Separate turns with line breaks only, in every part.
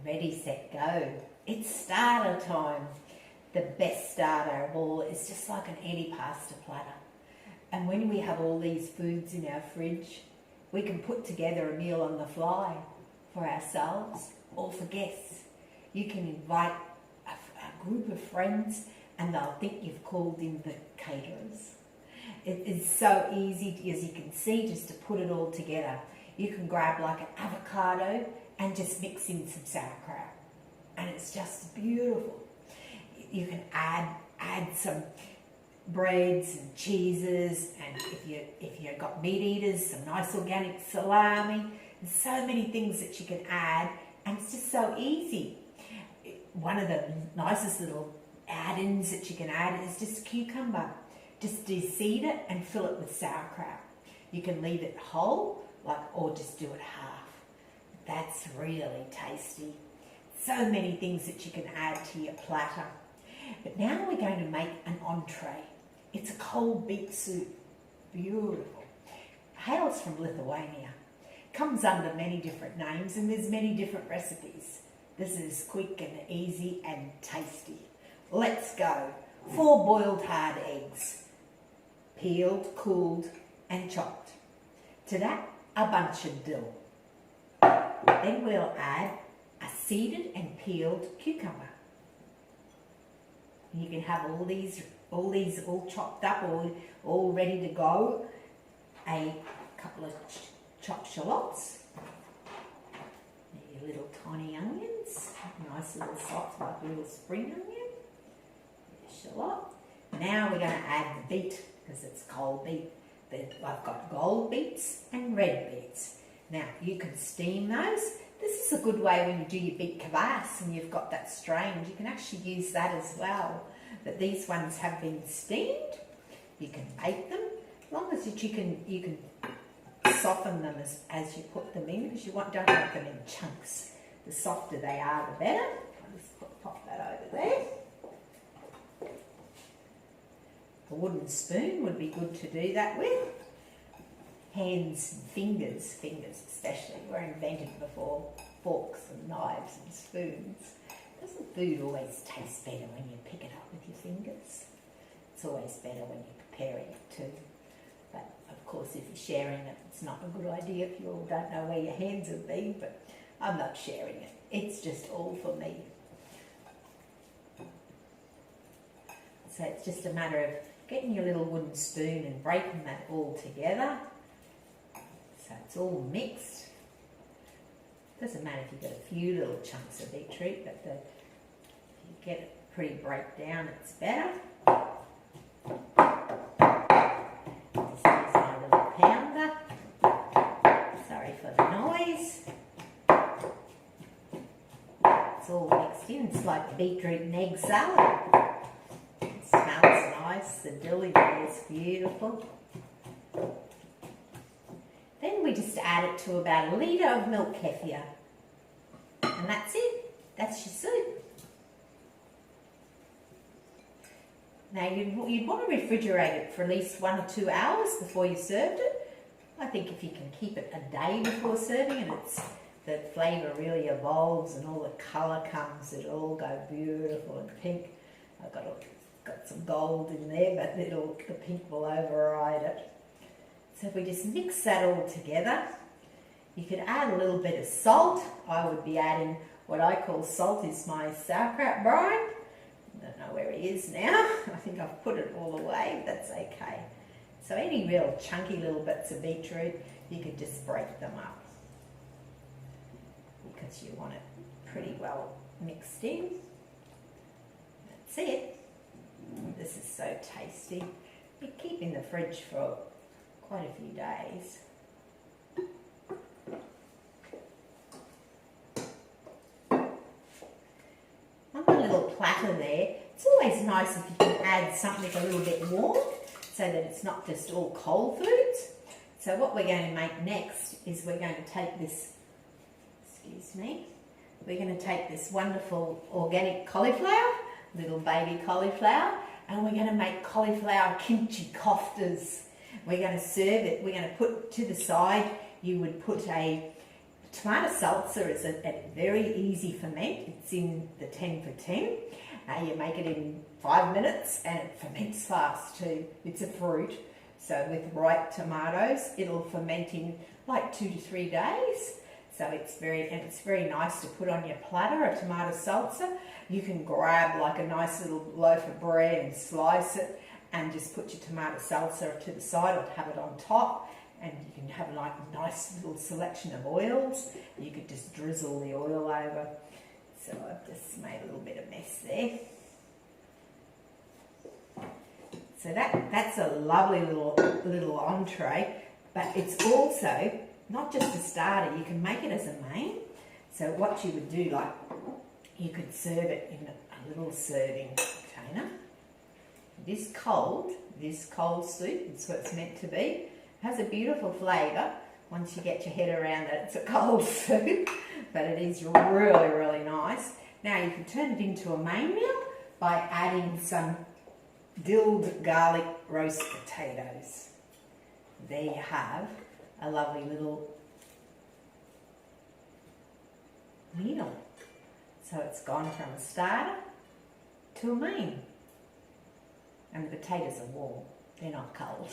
Ready, set, go. It's starter time. The best starter of all is just like an antipasta platter. And when we have all these foods in our fridge, we can put together a meal on the fly for ourselves or for guests. You can invite a group of friends and they'll think you've called in the caterers. It is so easy, as you can see, just to put it all together. You can grab like an avocado and just mix in some sauerkraut. And it's just beautiful. You can add some breads and cheeses, and if you've got meat eaters, some nice organic salami. There's so many things that you can add, and it's just so easy. One of the nicest little add-ins that you can add is just cucumber. Just de-seed it and fill it with sauerkraut. You can leave it whole, or just do it half. That's really tasty. So many things that you can add to your platter. But now we're going to make an entree. It's a cold beet soup. Beautiful. Hails from Lithuania. Comes under many different names, and there's many different recipes. This is quick and easy and tasty. Let's go. 4 boiled hard eggs. Peeled, cooled and chopped. To that, a bunch of dill. Then we'll add a seeded and peeled cucumber. You can have all these all chopped up, all ready to go. A couple of chopped shallots. Your little tiny onions, nice little soft, like little spring onion. Shallot. Now we're going to add the beet, because it's cold beet. I've got gold beets and red beets. Now you can steam those. This is a good way when you do your beet kvass and you've got that strained. You can actually use that as well. But these ones have been steamed. You can bake them, as long as you can soften them as you put them in, because you don't want them in chunks. The softer they are, the better. I'll just pop that over there. A wooden spoon would be good to do that with. Hands and fingers especially, were invented before forks and knives and spoons. Doesn't food always taste better when you pick it up with your fingers? It's always better when you're preparing it too. But of course, if you're sharing it, it's not a good idea if you all don't know where your hands have been, but I'm not sharing it. It's just all for me. So it's just a matter of getting your little wooden spoon and breaking that all together. So it's all mixed. Doesn't matter if you've got a few little chunks of beetroot, but if you get it pretty breakdown, it's better. This is my little pounder. Sorry for the noise. It's all mixed in. It's like beetroot and egg salad. It smells nice. The dill in there is beautiful. Then we just add it to about 1 litre of milk kefir. And that's it. That's your soup. Now you'd want to refrigerate it for at least 1 or 2 hours before you served it. I think if you can keep it a day before serving and the flavour really evolves and all the colour comes, it'll all go beautiful and pink. I've got some gold in there, but the pink will override it. So if we just mix that all together, you could add a little bit of salt. I would be adding what I call salt is my sauerkraut brine. I don't know where he is now. I think I've put it all away, but that's okay. So any real chunky little bits of beetroot, you could just break them up because you want it pretty well mixed in. That's it. This is so tasty. You keep in the fridge for quite a few days. On the little platter there, it's always nice if you can add something a little bit warm so that it's not just all cold foods. So what we're going to make next is we're going to take this, we're going to take this wonderful organic cauliflower, little baby cauliflower, and we're going to make cauliflower kimchi koftas. We're going to serve it, we're going to put to the side, you would put a Tomato salsa is a very easy ferment. It's in the 10 for 10. You make it in 5 minutes and it ferments fast too. It's a fruit, so with ripe tomatoes, it'll ferment in like 2 to 3 days. So it's very nice to put on your platter, a tomato salsa. You can grab like a nice little loaf of bread and slice it and just put your tomato salsa to the side or have it on top. And you can have like a nice little selection of oils. You could just drizzle the oil over. So I've just made a little bit of mess there. So that's a lovely little entree, but it's also not just a starter. You can make it as a main. So what you would do, like, you could serve it in a little serving container. This cold soup, it's what it's meant to be. Has a beautiful flavour once you get your head around that it's a cold soup, but it is really, really nice. Now you can turn it into a main meal by adding some dilled garlic roast potatoes. There you have a lovely little meal. So it's gone from a starter to a main. And the potatoes are warm, they're not cold.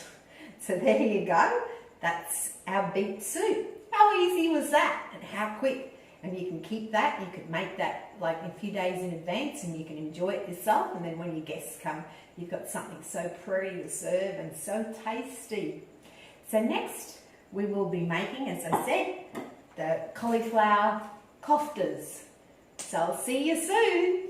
So there you go, that's our beet soup. How easy was that and how quick? And you can keep that, you could make that like a few days in advance and you can enjoy it yourself, and then when your guests come, you've got something so pretty to serve and so tasty. So next we will be making, as I said, the cauliflower koftas. So I'll see you soon.